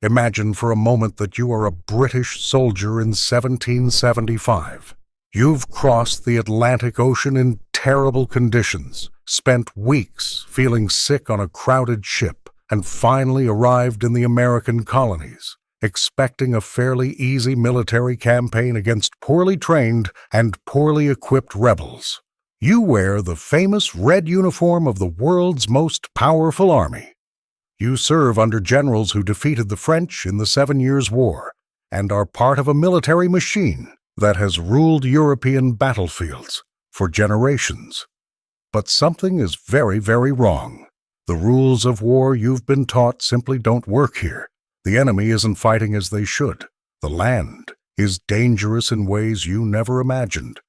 Imagine for a moment that you are a British soldier in 1775. You've crossed the Atlantic Ocean in terrible conditions, spent weeks feeling sick on a crowded ship, and finally arrived in the American colonies, expecting a fairly easy military campaign against poorly trained and poorly equipped rebels. You wear the famous red uniform of the world's most powerful army. You serve under generals who defeated the French in the 7 Years' War and are part of a military machine that has ruled European battlefields for generations. But something is very, very wrong. The rules of war you've been taught simply don't work here. The enemy isn't fighting as they should. The land is dangerous in ways you never imagined.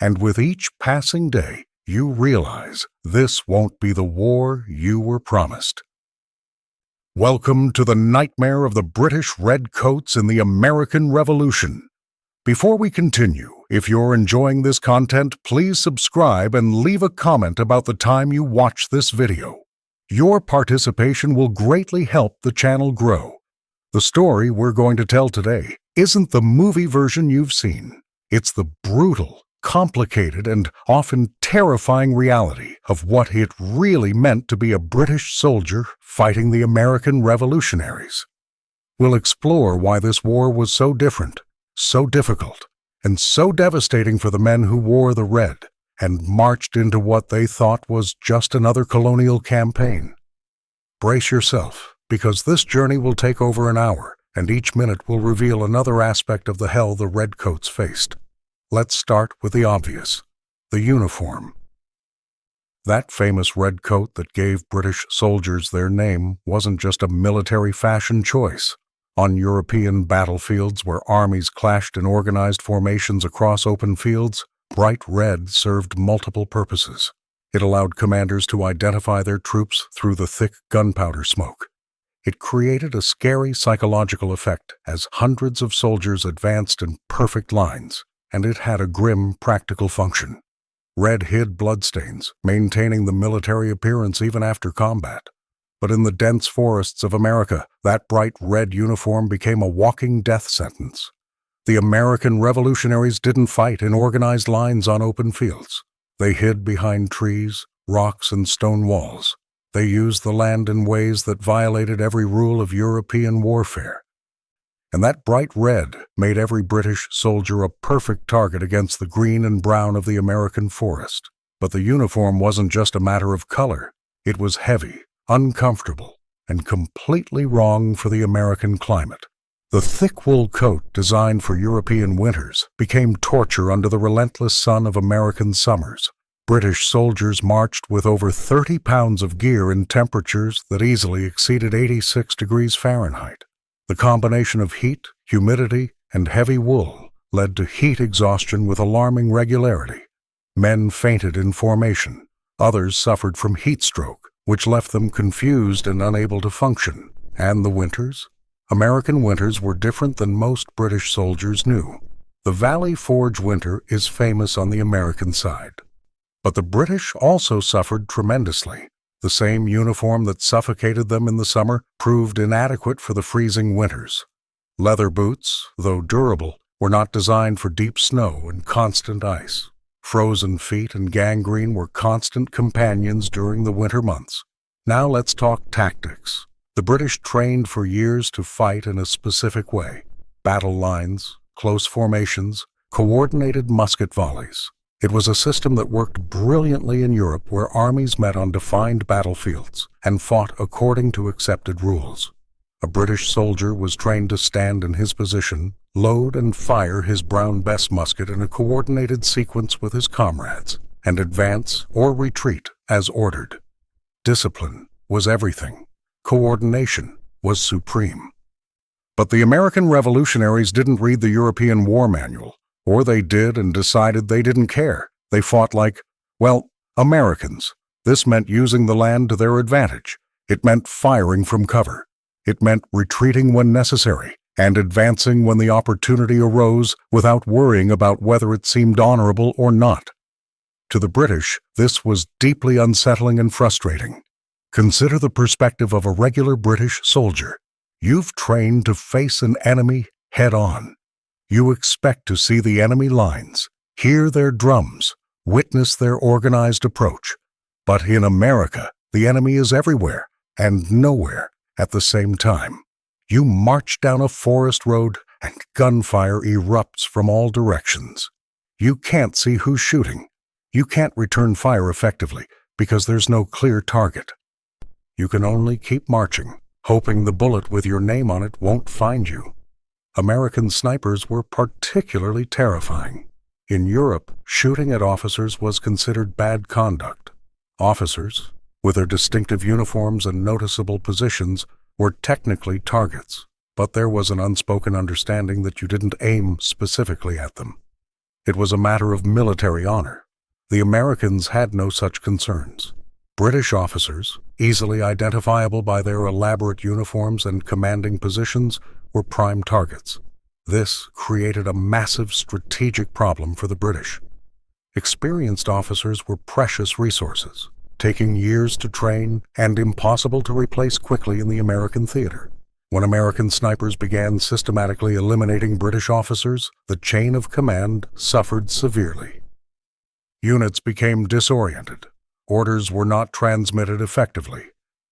And with each passing day, you realize this won't be the war you were promised. Welcome to the nightmare of the British Redcoats in the American Revolution. Before we continue, if you're enjoying this content, please subscribe and leave a comment about the time you watch this video. Your participation will greatly help the channel grow. The story we're going to tell today isn't the movie version you've seen. It's the brutal, complicated, and often terrifying reality of what it really meant to be a British soldier fighting the American Revolutionaries. We'll explore why this war was so different, so difficult, and so devastating for the men who wore the red and marched into what they thought was just another colonial campaign. Brace yourself, because this journey will take over an hour, and each minute will reveal another aspect of the hell the Redcoats faced. Let's start with the obvious, the uniform. That famous red coat that gave British soldiers their name wasn't just a military fashion choice. On European battlefields where armies clashed in organized formations across open fields, bright red served multiple purposes. It allowed commanders to identify their troops through the thick gunpowder smoke. It created a scary psychological effect as hundreds of soldiers advanced in perfect lines, and it had a grim practical function. Red hid bloodstains, maintaining the military appearance even after combat. But in the dense forests of America, that bright red uniform became a walking death sentence. The American Revolutionaries didn't fight in organized lines on open fields. They hid behind trees, rocks, and stone walls. They used the land in ways that violated every rule of European warfare. And that bright red made every British soldier a perfect target against the green and brown of the American forest. But the uniform wasn't just a matter of color. It was heavy, uncomfortable, and completely wrong for the American climate. The thick wool coat designed for European winters became torture under the relentless sun of American summers. British soldiers marched with over 30 pounds of gear in temperatures that easily exceeded 86 degrees Fahrenheit. The combination of heat, humidity, and heavy wool led to heat exhaustion with alarming regularity. Men fainted in formation. Others suffered from heat stroke, which left them confused and unable to function. And the winters? American winters were different than most British soldiers knew. The Valley Forge winter is famous on the American side. But the British also suffered tremendously. The same uniform that suffocated them in the summer proved inadequate for the freezing winters. Leather boots, though durable, were not designed for deep snow and constant ice. Frozen feet and gangrene were constant companions during the winter months. Now let's talk tactics. The British trained for years to fight in a specific way. Battle lines, close formations, coordinated musket volleys. It was a system that worked brilliantly in Europe, where armies met on defined battlefields and fought according to accepted rules. A British soldier was trained to stand in his position, load and fire his Brown Bess musket in a coordinated sequence with his comrades, and advance or retreat as ordered. Discipline was everything. Coordination was supreme. But the American Revolutionaries didn't read the European War Manual. Or they did and decided they didn't care. They fought like, well, Americans. This meant using the land to their advantage. It meant firing from cover. It meant retreating when necessary and advancing when the opportunity arose without worrying about whether it seemed honorable or not. To the British, this was deeply unsettling and frustrating. Consider the perspective of a regular British soldier. You've trained to face an enemy head-on. You expect to see the enemy lines, hear their drums, witness their organized approach. But in America, the enemy is everywhere and nowhere at the same time. You march down a forest road and gunfire erupts from all directions. You can't see who's shooting. You can't return fire effectively because there's no clear target. You can only keep marching, hoping the bullet with your name on it won't find you. American snipers were particularly terrifying. In Europe, shooting at officers was considered bad conduct. Officers, with their distinctive uniforms and noticeable positions, were technically targets, but there was an unspoken understanding that you didn't aim specifically at them. It was a matter of military honor. The Americans had no such concerns. British officers, easily identifiable by their elaborate uniforms and commanding positions, were prime targets. This created a massive strategic problem for the British. Experienced officers were precious resources, taking years to train and impossible to replace quickly in the American theater. When American snipers began systematically eliminating British officers, the chain of command suffered severely. Units became disoriented. Orders were not transmitted effectively.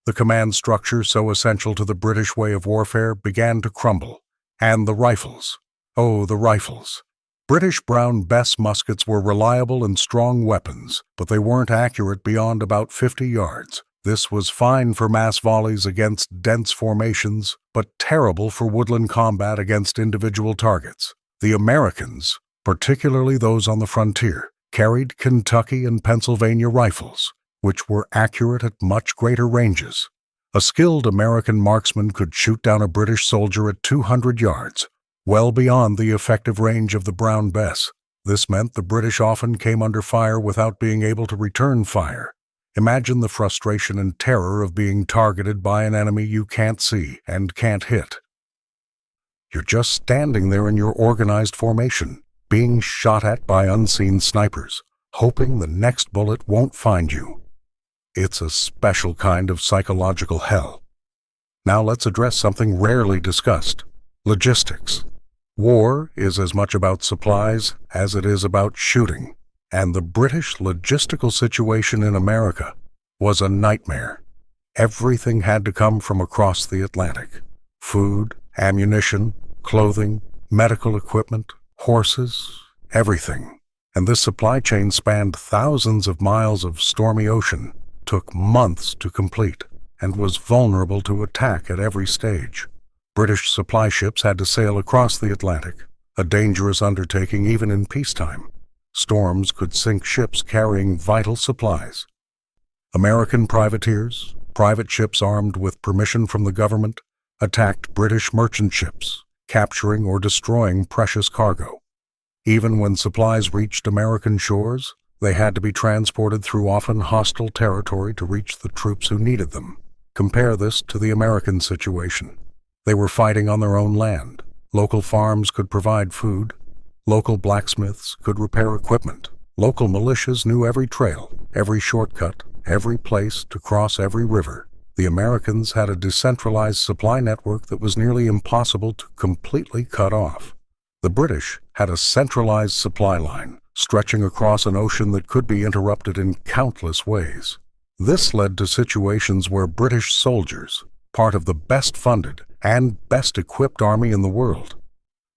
The command structure so essential to the British way of warfare began to crumble. And the rifles. Oh, the rifles. British Brown Bess muskets were reliable and strong weapons, but they weren't accurate beyond about 50 yards. This was fine for mass volleys against dense formations, but terrible for woodland combat against individual targets. The Americans, particularly those on the frontier, carried Kentucky and Pennsylvania rifles, which were accurate at much greater ranges. A skilled American marksman could shoot down a British soldier at 200 yards, well beyond the effective range of the Brown Bess. This meant the British often came under fire without being able to return fire. Imagine the frustration and terror of being targeted by an enemy you can't see and can't hit. You're just standing there in your organized formation, being shot at by unseen snipers, hoping the next bullet won't find you. It's a special kind of psychological hell. Now let's address something rarely discussed: logistics. War is as much about supplies as it is about shooting, and the British logistical situation in America was a nightmare. Everything had to come from across the Atlantic: food, ammunition, clothing, medical equipment, horses, everything. And this supply chain spanned thousands of miles of stormy ocean, took months to complete, and was vulnerable to attack at every stage. British supply ships had to sail across the Atlantic, a dangerous undertaking even in peacetime. Storms could sink ships carrying vital supplies. American privateers, private ships armed with permission from the government, attacked British merchant ships, capturing or destroying precious cargo. Even when supplies reached American shores, they had to be transported through often hostile territory to reach the troops who needed them. Compare this to the American situation. They were fighting on their own land. Local farms could provide food. Local blacksmiths could repair equipment. Local militias knew every trail, every shortcut, every place to cross every river. The Americans had a decentralized supply network that was nearly impossible to completely cut off. The British had a centralized supply line, stretching across an ocean that could be interrupted in countless ways. This led to situations where British soldiers, part of the best-funded and best-equipped army in the world,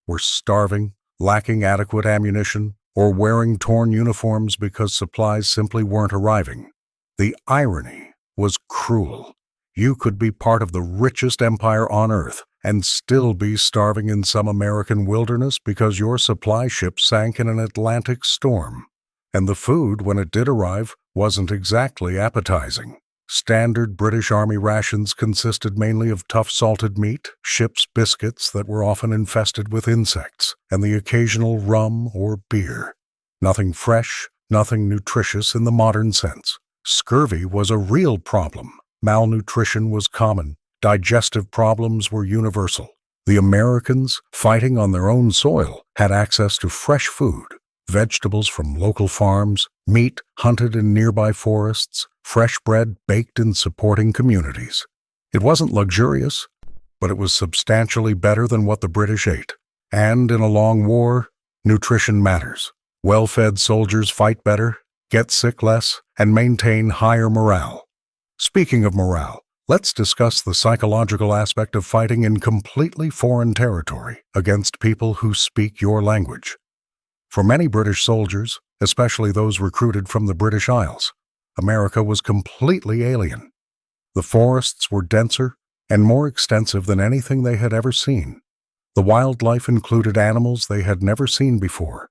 were starving, lacking adequate ammunition, or wearing torn uniforms because supplies simply weren't arriving. The irony was cruel. You could be part of the richest empire on Earth and still be starving in some American wilderness because your supply ship sank in an Atlantic storm. And the food, when it did arrive, wasn't exactly appetizing. Standard British Army rations consisted mainly of tough salted meat, ship's biscuits that were often infested with insects, and the occasional rum or beer. Nothing fresh, nothing nutritious in the modern sense. Scurvy was a real problem. Malnutrition was common. Digestive problems were universal. The Americans, fighting on their own soil, had access to fresh food, vegetables from local farms, meat hunted in nearby forests, fresh bread baked in supporting communities. It wasn't luxurious, but it was substantially better than what the British ate. And in a long war, nutrition matters. Well-fed soldiers fight better, get sick less, and maintain higher morale. Speaking of morale, let's discuss the psychological aspect of fighting in completely foreign territory against people who speak your language. For many British soldiers, especially those recruited from the British Isles, America was completely alien. The forests were denser and more extensive than anything they had ever seen. The wildlife included animals they had never seen before.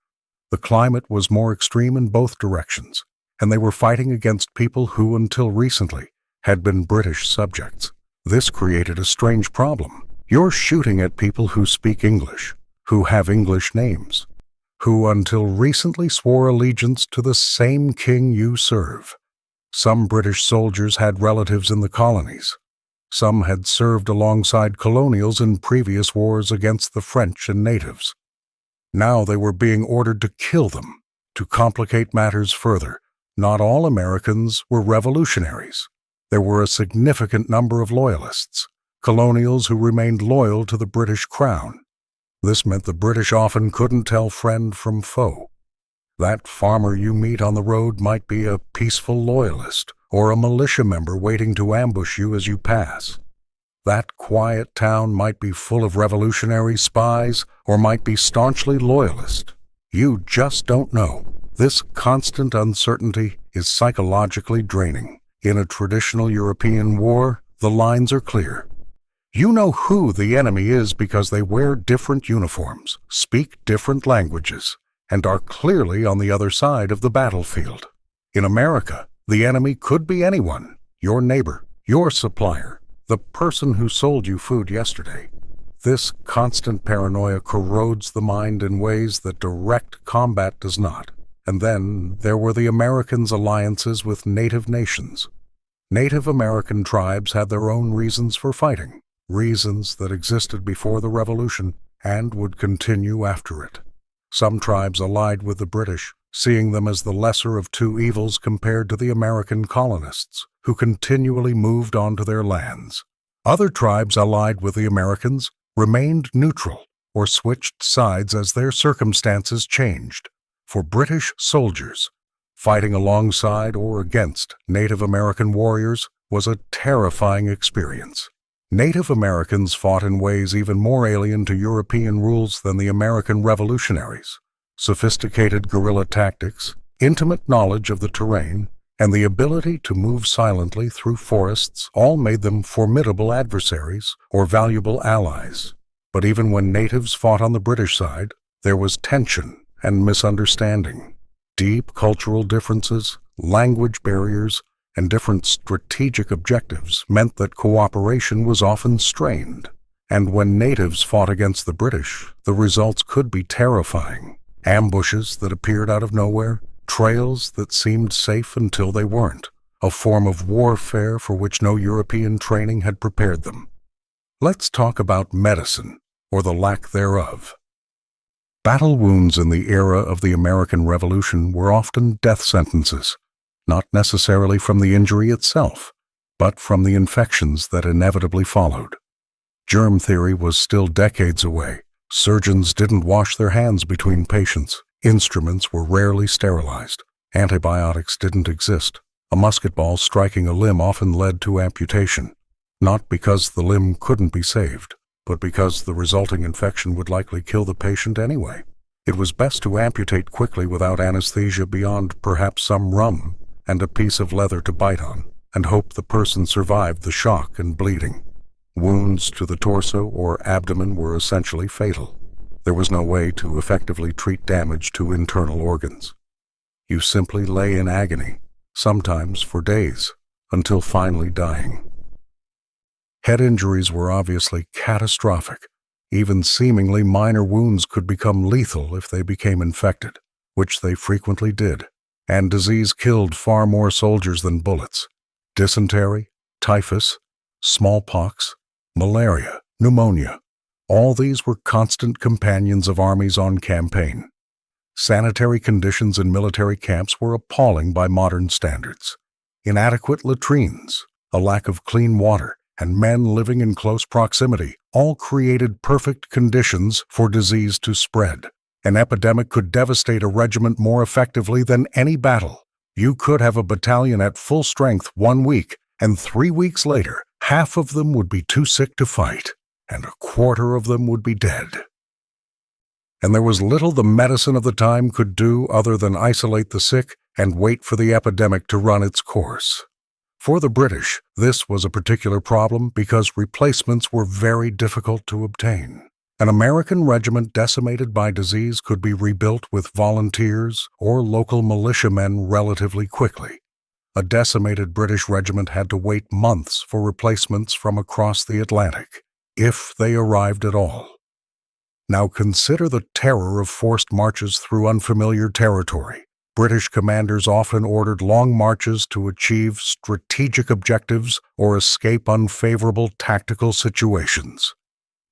The climate was more extreme in both directions, and they were fighting against people who, until recently, had been British subjects. This created a strange problem. You're shooting at people who speak English, who have English names, who until recently swore allegiance to the same king you serve. Some British soldiers had relatives in the colonies. Some had served alongside colonials in previous wars against the French and natives. Now they were being ordered to kill them. To complicate matters further, not all Americans were revolutionaries. There were a significant number of loyalists, colonials who remained loyal to the British Crown. This meant the British often couldn't tell friend from foe. That farmer you meet on the road might be a peaceful loyalist or a militia member waiting to ambush you as you pass. That quiet town might be full of revolutionary spies or might be staunchly loyalist. You just don't know. This constant uncertainty is psychologically draining. In a traditional European war, the lines are clear. You know who the enemy is because they wear different uniforms, speak different languages, and are clearly on the other side of the battlefield. In America, the enemy could be anyone, your neighbor, your supplier, the person who sold you food yesterday. This constant paranoia corrodes the mind in ways that direct combat does not. And then there were the Americans' alliances with native nations. Native American tribes had their own reasons for fighting, reasons that existed before the Revolution and would continue after it. Some tribes allied with the British, seeing them as the lesser of two evils compared to the American colonists, who continually moved onto their lands. Other tribes allied with the Americans remained neutral or switched sides as their circumstances changed. For British soldiers, fighting alongside or against Native American warriors was a terrifying experience. Native Americans fought in ways even more alien to European rules than the American Revolutionaries. Sophisticated guerrilla tactics, intimate knowledge of the terrain, and the ability to move silently through forests all made them formidable adversaries or valuable allies. But even when natives fought on the British side, there was tension and misunderstanding. Deep cultural differences, language barriers, and different strategic objectives meant that cooperation was often strained. And when natives fought against the British, the results could be terrifying. Ambushes that appeared out of nowhere, trails that seemed safe until they weren't, a form of warfare for which no European training had prepared them. Let's talk about medicine, or the lack thereof. Battle wounds in the era of the American Revolution were often death sentences, not necessarily from the injury itself, but from the infections that inevitably followed. Germ theory was still decades away. Surgeons didn't wash their hands between patients. Instruments were rarely sterilized. Antibiotics didn't exist. A musket ball striking a limb often led to amputation, not because the limb couldn't be saved, but because the resulting infection would likely kill the patient anyway. It was best to amputate quickly without anesthesia beyond perhaps some rum and a piece of leather to bite on, and hope the person survived the shock and bleeding. Wounds to the torso or abdomen were essentially fatal. There was no way to effectively treat damage to internal organs. You simply lay in agony, sometimes for days, until finally dying. Head injuries were obviously catastrophic. Even seemingly minor wounds could become lethal if they became infected, which they frequently did, and disease killed far more soldiers than bullets. Dysentery, typhus, smallpox, malaria, pneumonia, all these were constant companions of armies on campaign. Sanitary conditions in military camps were appalling by modern standards. Inadequate latrines, a lack of clean water, and men living in close proximity all created perfect conditions for disease to spread. An epidemic could devastate a regiment more effectively than any battle. You could have a battalion at full strength 1 week, and 3 weeks later, half of them would be too sick to fight, and a quarter of them would be dead. And there was little the medicine of the time could do other than isolate the sick and wait for the epidemic to run its course. For the British, this was a particular problem because replacements were very difficult to obtain. An American regiment decimated by disease could be rebuilt with volunteers or local militiamen relatively quickly. A decimated British regiment had to wait months for replacements from across the Atlantic, if they arrived at all. Now consider the terror of forced marches through unfamiliar territory. British commanders often ordered long marches to achieve strategic objectives or escape unfavorable tactical situations.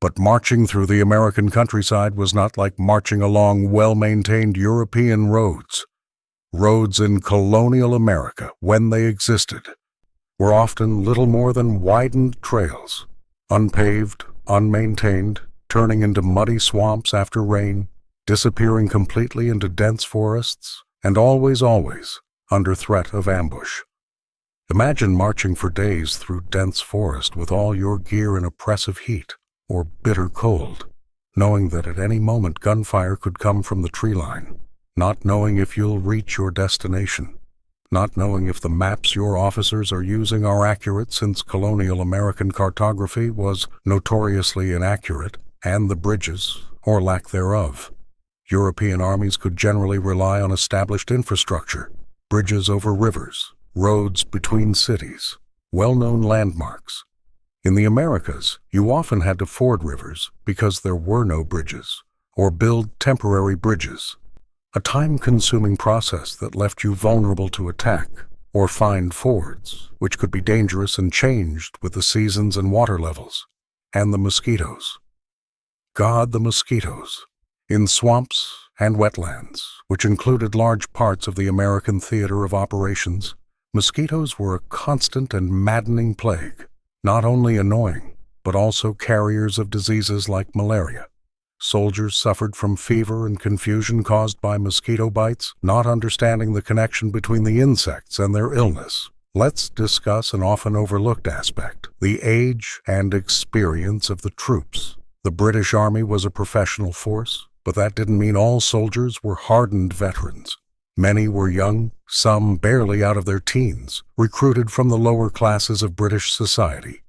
But marching through the American countryside was not like marching along well-maintained European roads. Roads in colonial America, when they existed, were often little more than widened trails, unpaved, unmaintained, turning into muddy swamps after rain, disappearing completely into dense forests, and always under threat of ambush. Imagine marching for days through dense forest with all your gear in oppressive heat or bitter cold, knowing that at any moment gunfire could come from the tree line, not knowing if you'll reach your destination, not knowing if the maps your officers are using are accurate since colonial American cartography was notoriously inaccurate, and the bridges, or lack thereof. European armies could generally rely on established infrastructure, bridges over rivers, roads between cities, well-known landmarks. In the Americas, you often had to ford rivers because there were no bridges, or build temporary bridges, a time-consuming process that left you vulnerable to attack, or find fords, which could be dangerous and changed with the seasons and water levels, and the mosquitoes. God, the mosquitoes. In swamps and wetlands, which included large parts of the American theater of operations, mosquitoes were a constant and maddening plague, not only annoying, but also carriers of diseases like malaria. Soldiers suffered from fever and confusion caused by mosquito bites, not understanding the connection between the insects and their illness. Let's discuss an often overlooked aspect, the age and experience of the troops. The British Army was a professional force, but that didn't mean all soldiers were hardened veterans. Many were young, some barely out of their teens, recruited from the lower classes of British society,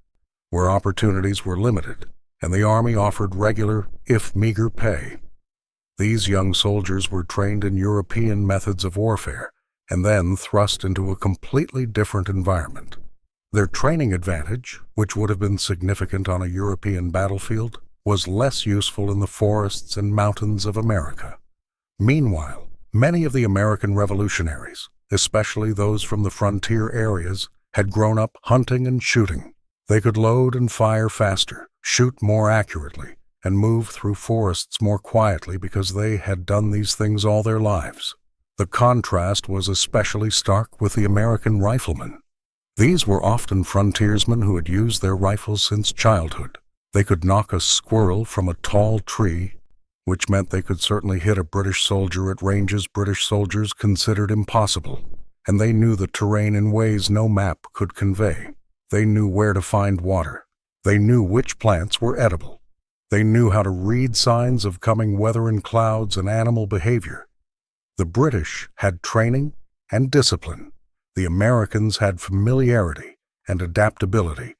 where opportunities were limited, and the Army offered regular, if meager, pay. These young soldiers were trained in European methods of warfare, and then thrust into a completely different environment. Their training advantage, which would have been significant on a European battlefield, was less useful in the forests and mountains of America. Meanwhile, many of the American Revolutionaries, especially those from the frontier areas, had grown up hunting and shooting. They could load and fire faster, shoot more accurately, and move through forests more quietly because they had done these things all their lives. The contrast was especially stark with the American riflemen. These were often frontiersmen who had used their rifles since childhood. They could knock a squirrel from a tall tree, which meant they could certainly hit a British soldier at ranges British soldiers considered impossible, and they knew the terrain in ways no map could convey. They knew where to find water. They knew which plants were edible. They knew how to read signs of coming weather and clouds and animal behavior. The British had training and discipline. The Americans had familiarity and adaptability.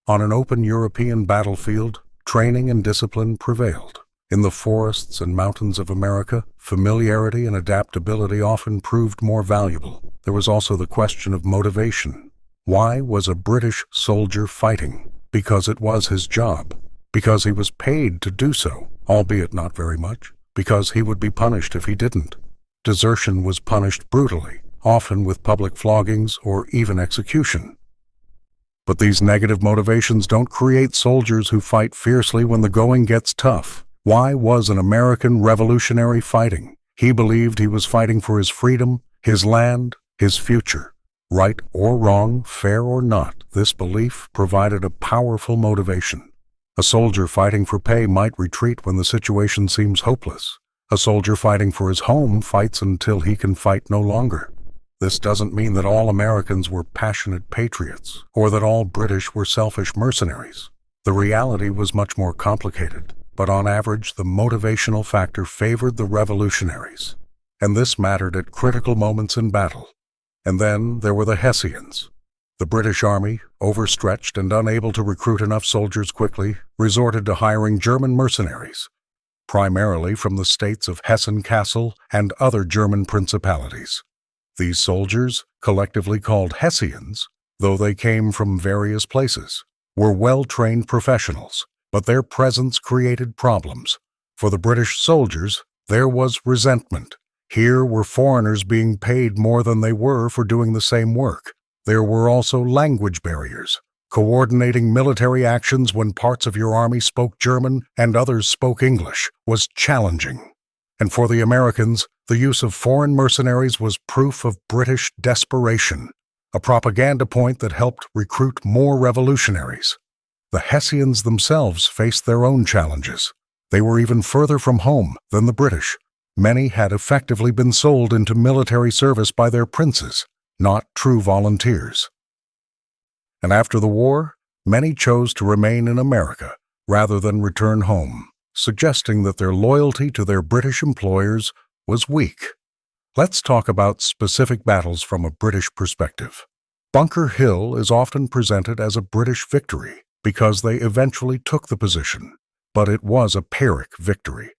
On an open European battlefield, training and discipline prevailed. In the forests and mountains of America, familiarity and adaptability often proved more valuable. There was also the question of motivation. Why was a British soldier fighting? Because it was his job. Because he was paid to do so, albeit not very much. Because he would be punished if he didn't. Desertion was punished brutally, often with public floggings or even execution. But these negative motivations don't create soldiers who fight fiercely when the going gets tough. Why was an American revolutionary fighting? He believed he was fighting for his freedom, his land, his future. Right or wrong, fair or not, this belief provided a powerful motivation. A soldier fighting for pay might retreat when the situation seems hopeless. A soldier fighting for his home fights until he can fight no longer. This doesn't mean that all Americans were passionate patriots, or that all British were selfish mercenaries. The reality was much more complicated, but on average the motivational factor favored the revolutionaries, and this mattered at critical moments in battle. And then there were the Hessians. The British Army, overstretched and unable to recruit enough soldiers quickly, resorted to hiring German mercenaries, primarily from the states of Hessen-Kassel and other German principalities. These soldiers, collectively called Hessians, though they came from various places, were well-trained professionals, but their presence created problems. For the British soldiers, there was resentment. Here were foreigners being paid more than they were for doing the same work. There were also language barriers. Coordinating military actions when parts of your army spoke German and others spoke English was challenging. And for the Americans, the use of foreign mercenaries was proof of British desperation, a propaganda point that helped recruit more revolutionaries. The Hessians themselves faced their own challenges. They were even further from home than the British. Many had effectively been sold into military service by their princes, not true volunteers. And after the war, many chose to remain in America rather than return home, suggesting that their loyalty to their British employers was weak. Let's talk about specific battles from a British perspective. Bunker Hill is often presented as a British victory because they eventually took the position, but it was a Pyrrhic victory.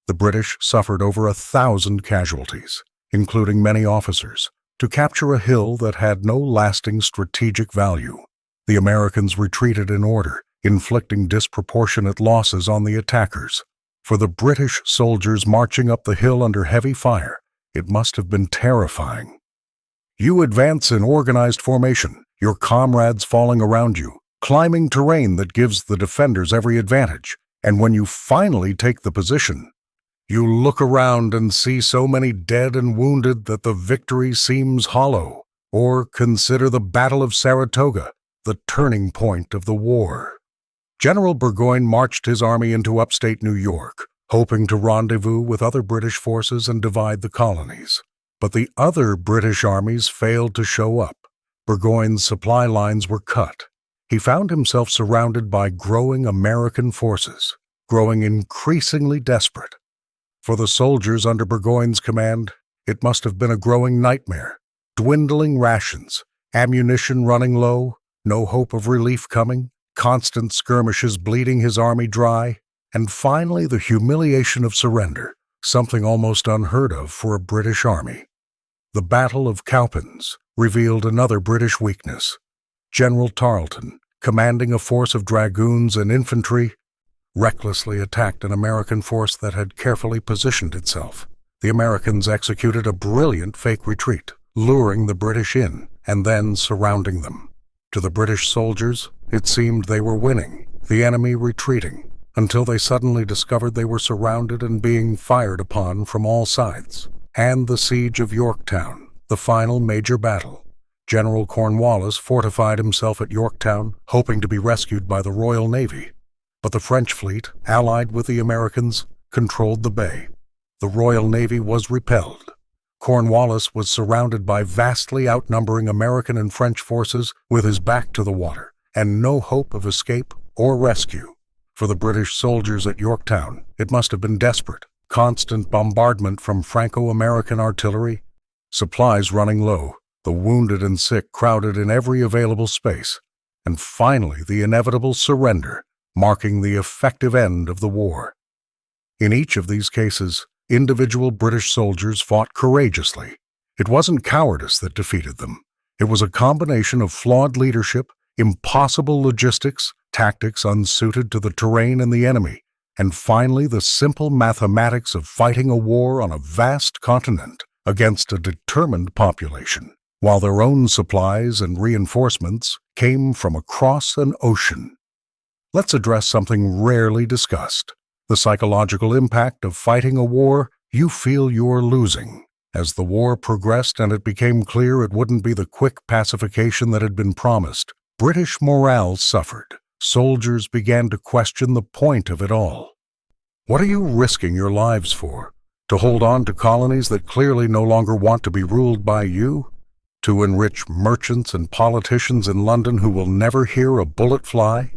The British suffered over 1,000 casualties, including many officers, to capture a hill that had no lasting strategic value. The Americans retreated in order, inflicting disproportionate losses on the attackers. For the British soldiers marching up the hill under heavy fire, it must have been terrifying. You advance in organized formation, your comrades falling around you, climbing terrain that gives the defenders every advantage, and when you finally take the position, you look around and see so many dead and wounded that the victory seems hollow. Or consider the Battle of Saratoga, the turning point of the war. General Burgoyne marched his army into upstate New York, hoping to rendezvous with other British forces and divide the colonies. But the other British armies failed to show up. Burgoyne's supply lines were cut. He found himself surrounded by growing American forces, growing increasingly desperate. For the soldiers under Burgoyne's command, it must have been a growing nightmare. Dwindling rations, ammunition running low, no hope of relief coming, constant skirmishes bleeding his army dry, and finally the humiliation of surrender, something almost unheard of for a British army. The Battle of Cowpens revealed another British weakness. General Tarleton, commanding a force of dragoons and infantry, recklessly attacked an American force that had carefully positioned itself. The Americans executed a brilliant fake retreat, luring the British in and then surrounding them. To the British soldiers, it seemed they were winning, the enemy retreating, until they suddenly discovered they were surrounded and being fired upon from all sides. And the siege of Yorktown, the final major battle. General Cornwallis fortified himself at Yorktown, hoping to be rescued by the Royal Navy. But the French fleet, allied with the Americans, controlled the bay. The Royal Navy was repelled. Cornwallis was surrounded by vastly outnumbering American and French forces with his back to the water, and no hope of escape or rescue. For the British soldiers at Yorktown, it must have been desperate. Constant bombardment from Franco-American artillery, supplies running low, the wounded and sick crowded in every available space, and finally the inevitable surrender, marking the effective end of the war. In each of these cases, individual British soldiers fought courageously. It wasn't cowardice that defeated them. It was a combination of flawed leadership, impossible logistics, tactics unsuited to the terrain and the enemy, and finally the simple mathematics of fighting a war on a vast continent against a determined population, while their own supplies and reinforcements came from across an ocean. Let's address something rarely discussed: the psychological impact of fighting a war you feel you're losing. As the war progressed and it became clear it wouldn't be the quick pacification that had been promised, British morale suffered. soldiers began to question the point of it all. What are you risking your lives for? To hold on to colonies that clearly no longer want to be ruled by you? To enrich merchants and politicians in London who will never hear a bullet fly?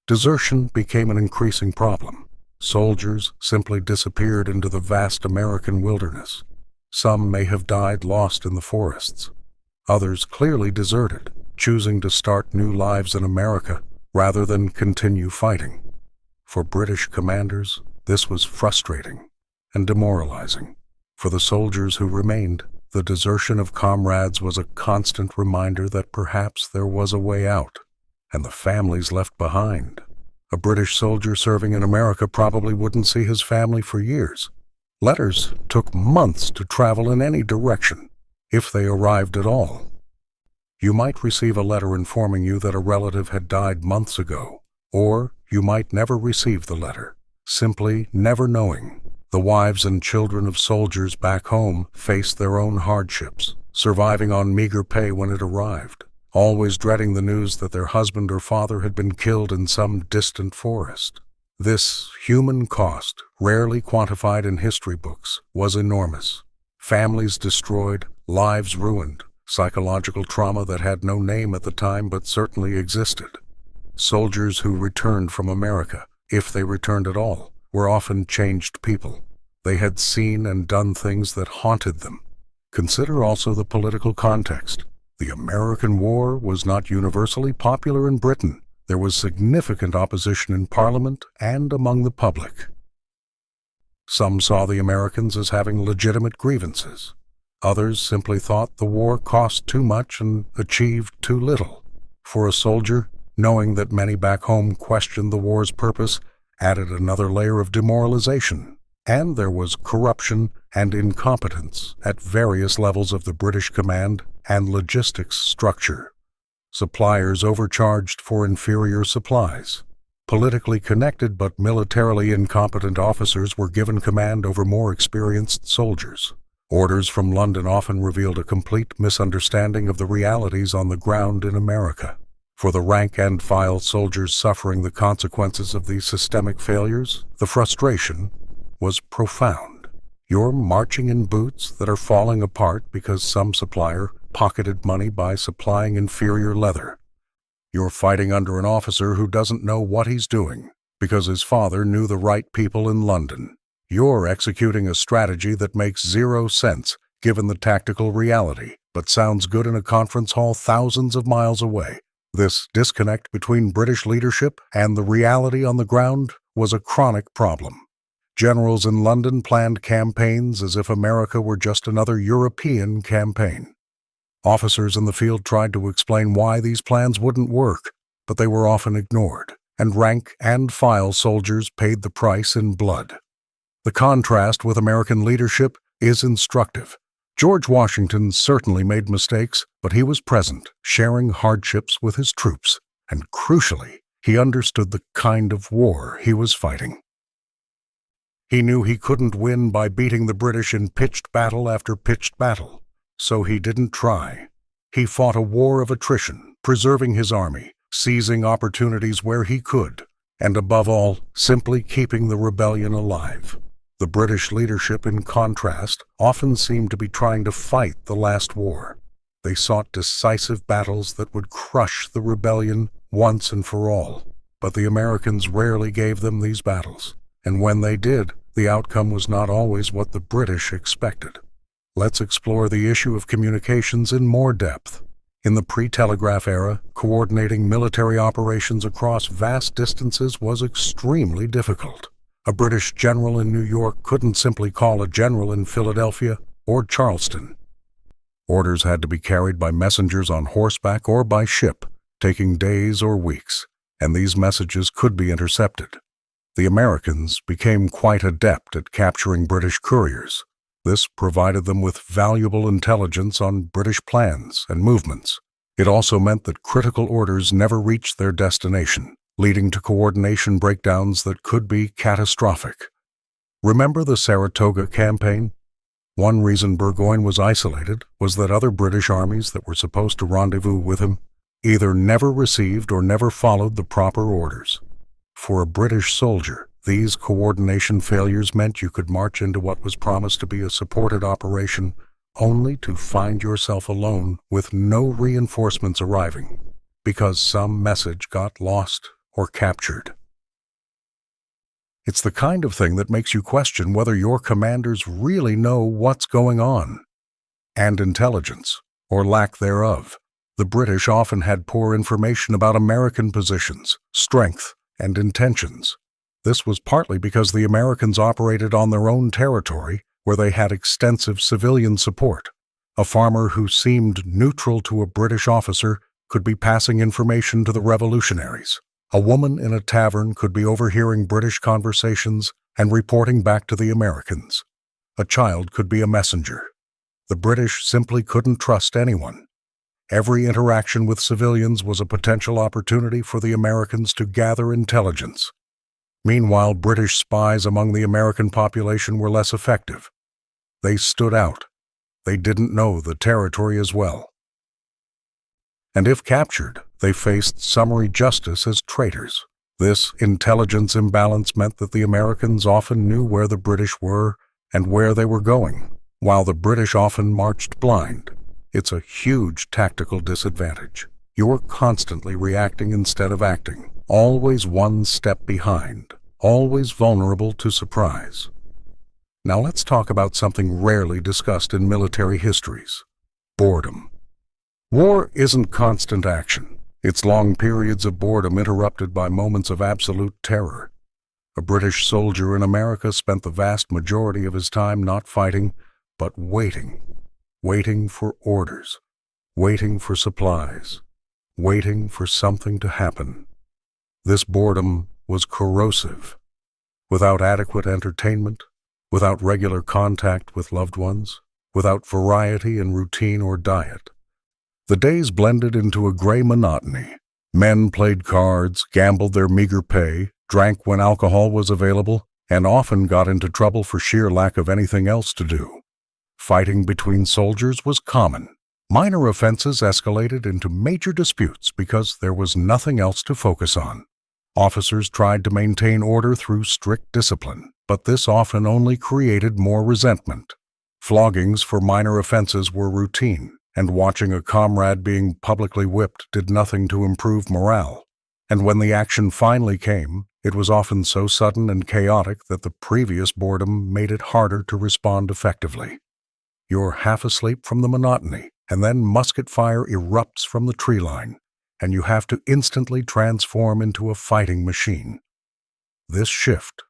Desertion became an increasing problem. Soldiers simply disappeared into the vast American wilderness. Some may have died lost in the forests. Others clearly deserted, choosing to start new lives in America rather than continue fighting. For British commanders, this was frustrating and demoralizing. For the soldiers who remained, the desertion of comrades was a constant reminder that perhaps there was a way out, and the families left behind. A British soldier serving in America probably wouldn't see his family for years. Letters took months to travel in any direction, if they arrived at all. You might receive a letter informing you that a relative had died months ago, or you might never receive the letter, simply never knowing. The wives and children of soldiers back home faced their own hardships, surviving on meager pay when it arrived, always dreading the news that their husband or father had been killed in some distant forest. This human cost, rarely quantified in history books, was enormous. Families destroyed, lives ruined, psychological trauma that had no name at the time but certainly existed. Soldiers who returned from America, if they returned at all, were often changed people. They had seen and done things that haunted them. Consider also the political context. The American War was not universally popular in Britain. There was significant opposition in Parliament and among the public. Some saw the Americans as having legitimate grievances. Others simply thought the war cost too much and achieved too little. For a soldier, knowing that many back home questioned the war's purpose added another layer of demoralization, and there was corruption and incompetence at various levels of the British command and logistics structure. Suppliers overcharged for inferior supplies. Politically connected but militarily incompetent officers were given command over more experienced soldiers. Orders from London often revealed a complete misunderstanding of the realities on the ground in America. For the rank-and-file soldiers suffering the consequences of these systemic failures, the frustration was profound. You're marching in boots that are falling apart because some supplier pocketed money by supplying inferior leather. You're fighting under an officer who doesn't know what he's doing because his father knew the right people in London. You're executing a strategy that makes zero sense given the tactical reality, but sounds good in a conference hall thousands of miles away. This disconnect between British leadership and the reality on the ground was a chronic problem. Generals in London planned campaigns as if America were just another European campaign. Officers in the field tried to explain why these plans wouldn't work, but they were often ignored, and rank-and-file soldiers paid the price in blood. The contrast with American leadership is instructive. George Washington certainly made mistakes, but he was present, sharing hardships with his troops, and crucially, he understood the kind of war he was fighting. He knew he couldn't win by beating the British in pitched battle after pitched battle, so he didn't try. He fought a war of attrition, preserving his army, seizing opportunities where he could, and above all, simply keeping the rebellion alive. The British leadership, in contrast, often seemed to be trying to fight the last war. They sought decisive battles that would crush the rebellion once and for all. But the Americans rarely gave them these battles, and when they did, the outcome was not always what the British expected. Let's explore the issue of communications in more depth. In the pre-telegraph era, coordinating military operations across vast distances was extremely difficult. A British general in New York couldn't simply call a general in Philadelphia or Charleston. Orders had to be carried by messengers on horseback or by ship, taking days or weeks, and these messages could be intercepted. The Americans became quite adept at capturing British couriers. This provided them with valuable intelligence on British plans and movements. It also meant that critical orders never reached their destination, leading to coordination breakdowns that could be catastrophic. Remember the Saratoga campaign? One reason Burgoyne was isolated was that other British armies that were supposed to rendezvous with him either never received or never followed the proper orders. For a British soldier, these coordination failures meant you could march into what was promised to be a supported operation only to find yourself alone with no reinforcements arriving because some message got lost or captured. It's the kind of thing that makes you question whether your commanders really know what's going on. And intelligence, or lack thereof. The British often had poor information about American positions, strength, and intentions. This was partly because the Americans operated on their own territory where they had extensive civilian support. A farmer who seemed neutral to a British officer could be passing information to the revolutionaries. A woman in a tavern could be overhearing British conversations and reporting back to the Americans. A child could be a messenger. The British simply couldn't trust anyone. Every interaction with civilians was a potential opportunity for the Americans to gather intelligence. Meanwhile, British spies among the American population were less effective. They stood out. They didn't know the territory as well. And if captured, they faced summary justice as traitors. This intelligence imbalance meant that the Americans often knew where the British were and where they were going, while the British often marched blind. It's a huge tactical disadvantage. You're constantly reacting instead of acting, always one step behind, always vulnerable to surprise. Now let's talk about something rarely discussed in military histories: boredom. War isn't constant action. It's long periods of boredom interrupted by moments of absolute terror. A British soldier in America spent the vast majority of his time not fighting, but waiting. Waiting for orders, waiting for supplies, waiting for something to happen. This boredom was corrosive. Without adequate entertainment, without regular contact with loved ones, without variety in routine or diet, the days blended into a gray monotony. Men played cards, gambled their meager pay, drank when alcohol was available, and often got into trouble for sheer lack of anything else to do. Fighting between soldiers was common. Minor offenses escalated into major disputes because there was nothing else to focus on. Officers tried to maintain order through strict discipline, but this often only created more resentment. Floggings for minor offenses were routine, and watching a comrade being publicly whipped did nothing to improve morale. And when the action finally came, it was often so sudden and chaotic that the previous boredom made it harder to respond effectively. You're half asleep from the monotony, and then musket fire erupts from the tree line, and you have to instantly transform into a fighting machine. This shift,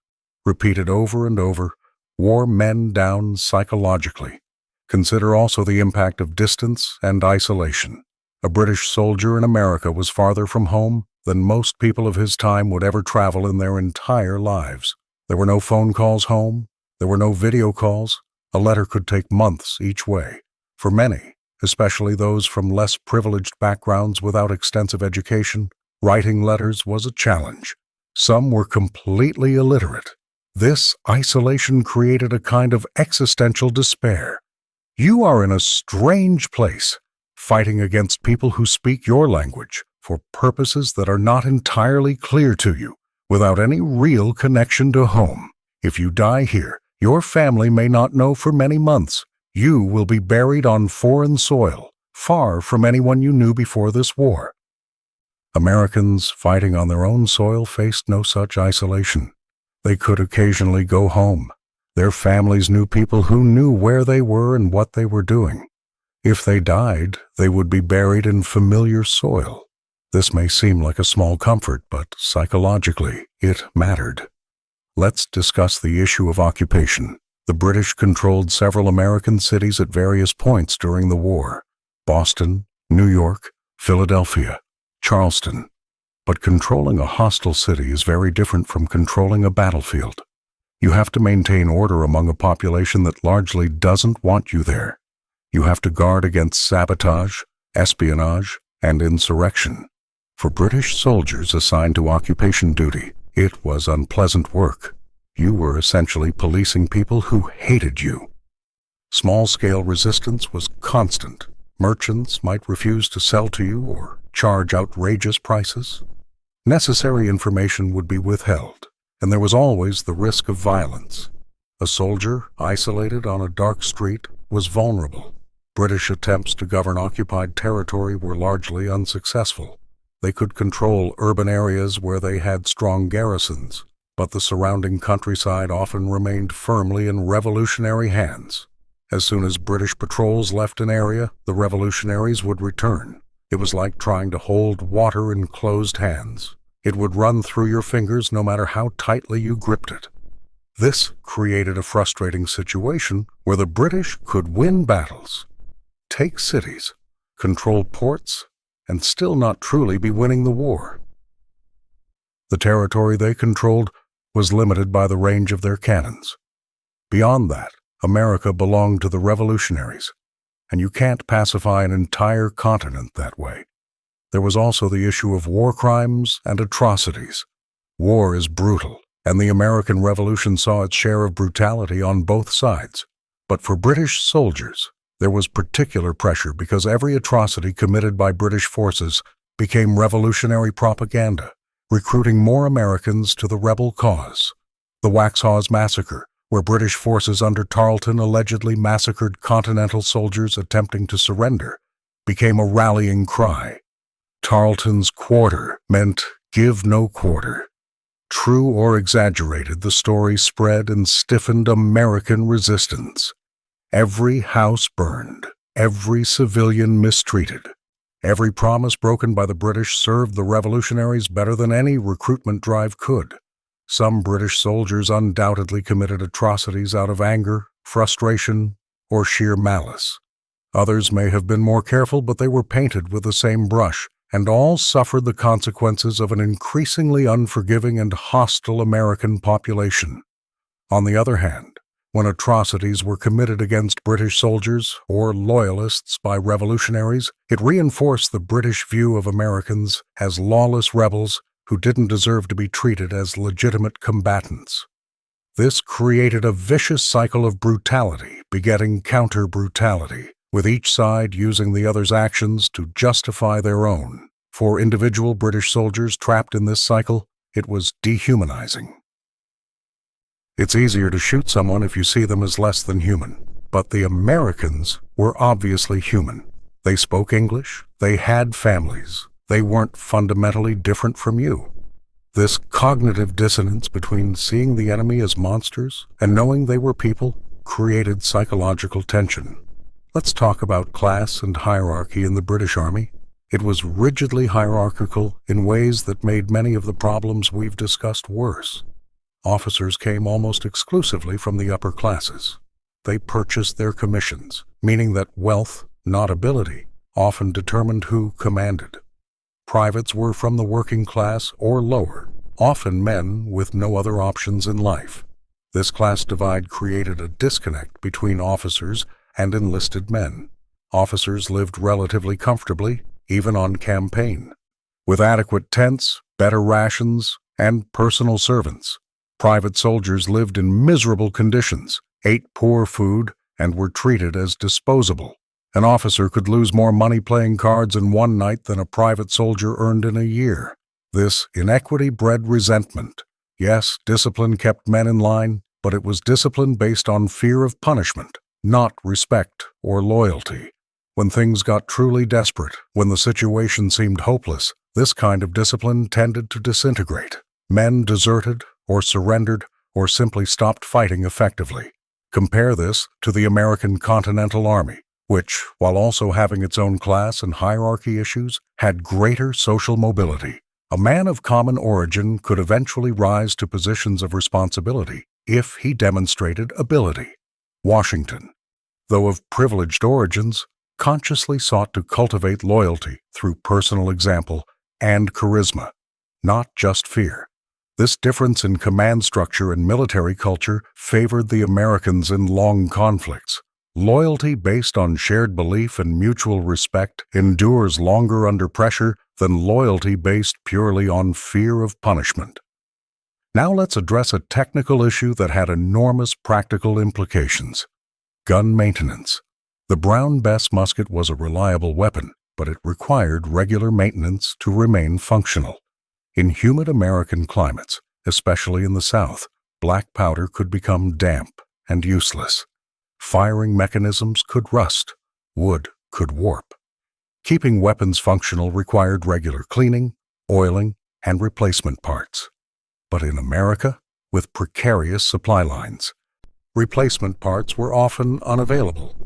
repeated over and over, wore men down psychologically. Consider also the impact of distance and isolation. A British soldier in America was farther from home than most people of his time would ever travel in their entire lives. There were no phone calls home. There were no video calls. A letter could take months each way. For many, especially those from less privileged backgrounds without extensive education, writing letters was a challenge. Some were completely illiterate. This isolation created a kind of existential despair. You are in a strange place, fighting against people who speak your language for purposes that are not entirely clear to you, without any real connection to home. If you die here, your family may not know for many months. You will be buried on foreign soil, far from anyone you knew before this war. Americans fighting on their own soil faced no such isolation. They could occasionally go home. Their families knew people who knew where they were and what they were doing. If they died, they would be buried in familiar soil. This may seem like a small comfort, but psychologically, it mattered. Let's discuss the issue of occupation. The British controlled several American cities at various points during the war: Boston, New York, Philadelphia, Charleston. But controlling a hostile city is very different from controlling a battlefield. You have to maintain order among a population that largely doesn't want you there. You have to guard against sabotage, espionage, and insurrection. For British soldiers assigned to occupation duty, it was unpleasant work. You were essentially policing people who hated you. Small-scale resistance was constant. Merchants might refuse to sell to you or charge outrageous prices. Necessary information would be withheld, and there was always the risk of violence. A soldier, isolated on a dark street, was vulnerable. British attempts to govern occupied territory were largely unsuccessful. They could control urban areas where they had strong garrisons, but the surrounding countryside often remained firmly in revolutionary hands. As soon as British patrols left an area, the revolutionaries would return. It was like trying to hold water in closed hands. It would run through your fingers no matter how tightly you gripped it. This created a frustrating situation where the British could win battles, take cities, control ports, and still not truly be winning the war. The territory they controlled was limited by the range of their cannons. Beyond that, America belonged to the revolutionaries, and you can't pacify an entire continent that way. There was also the issue of war crimes and atrocities. War is brutal, and the American Revolution saw its share of brutality on both sides. But for British soldiers, there was particular pressure because every atrocity committed by British forces became revolutionary propaganda, recruiting more Americans to the rebel cause. The Waxhaws Massacre, where British forces under Tarleton allegedly massacred Continental soldiers attempting to surrender, became a rallying cry. Tarleton's quarter meant give no quarter. True or exaggerated, the story spread and stiffened American resistance. Every house burned, every civilian mistreated. Every promise broken by the British served the revolutionaries better than any recruitment drive could. Some British soldiers undoubtedly committed atrocities out of anger, frustration, or sheer malice. Others may have been more careful, but they were painted with the same brush, and all suffered the consequences of an increasingly unforgiving and hostile American population. On the other hand, when atrocities were committed against British soldiers or loyalists by revolutionaries, it reinforced the British view of Americans as lawless rebels who didn't deserve to be treated as legitimate combatants. This created a vicious cycle of brutality begetting counter-brutality, with each side using the other's actions to justify their own. For individual British soldiers trapped in this cycle, it was dehumanizing. It's easier to shoot someone if you see them as less than human, but the Americans were obviously human. They spoke English, they had families, they weren't fundamentally different from you. This cognitive dissonance between seeing the enemy as monsters and knowing they were people created psychological tension. Let's talk about class and hierarchy in the British Army. It was rigidly hierarchical in ways that made many of the problems we've discussed worse. Officers came almost exclusively from the upper classes. They purchased their commissions, meaning that wealth, not ability, often determined who commanded. Privates were from the working class or lower, often men with no other options in life. This class divide created a disconnect between officers and enlisted men. Officers lived relatively comfortably, even on campaign, with adequate tents, better rations, and personal servants. Private soldiers lived in miserable conditions, ate poor food, and were treated as disposable. An officer could lose more money playing cards in one night than a private soldier earned in a year. This inequity bred resentment. Yes, discipline kept men in line, but it was discipline based on fear of punishment, not respect or loyalty. When things got truly desperate, when the situation seemed hopeless, this kind of discipline tended to disintegrate. Men deserted or surrendered or simply stopped fighting effectively. Compare this to the American Continental Army, which, while also having its own class and hierarchy issues, had greater social mobility. A man of common origin could eventually rise to positions of responsibility if he demonstrated ability. Washington, though of privileged origins, consciously sought to cultivate loyalty through personal example and charisma, not just fear. This difference in command structure and military culture favored the Americans in long conflicts. Loyalty based on shared belief and mutual respect endures longer under pressure than loyalty based purely on fear of punishment. Now let's address a technical issue that had enormous practical implications: gun maintenance. The Brown Bess musket was a reliable weapon, but it required regular maintenance to remain functional. In humid American climates, especially in the South, black powder could become damp and useless. Firing mechanisms could rust. Wood could warp. Keeping weapons functional required regular cleaning, oiling, and replacement parts. But in America, with precarious supply lines, replacement parts were often unavailable.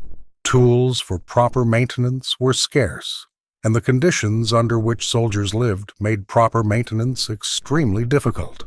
Tools for proper maintenance were scarce, and the conditions under which soldiers lived made proper maintenance extremely difficult.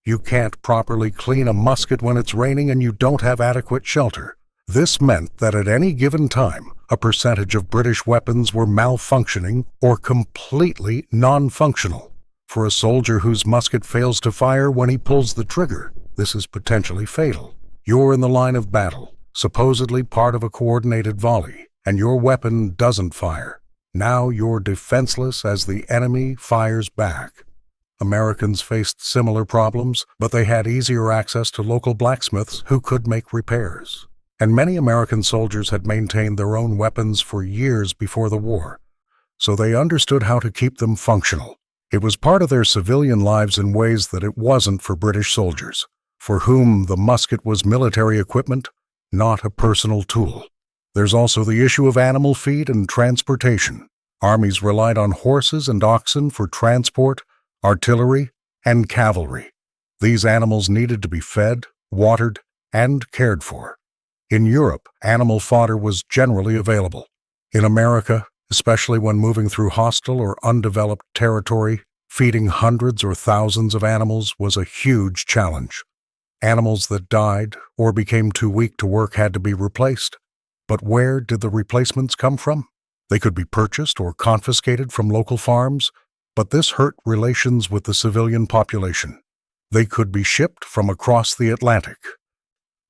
You can't properly clean a musket when it's raining and you don't have adequate shelter. This meant that at any given time, a percentage of British weapons were malfunctioning or completely non-functional. For a soldier whose musket fails to fire when he pulls the trigger, this is potentially fatal. You're in the line of battle, supposedly part of a coordinated volley, and your weapon doesn't fire. Now you're defenseless as the enemy fires back. Americans faced similar problems, but they had easier access to local blacksmiths who could make repairs. And many American soldiers had maintained their own weapons for years before the war, so they understood how to keep them functional. It was part of their civilian lives in ways that it wasn't for British soldiers, for whom the musket was military equipment, not a personal tool. There's also the issue of animal feed and transportation. Armies relied on horses and oxen for transport, artillery, and cavalry. These animals needed to be fed, watered, and cared for. In Europe, animal fodder was generally available. In America, especially when moving through hostile or undeveloped territory, feeding hundreds or thousands of animals was a huge challenge. Animals that died or became too weak to work had to be replaced. But where did the replacements come from? They could be purchased or confiscated from local farms, but this hurt relations with the civilian population. They could be shipped from across the Atlantic.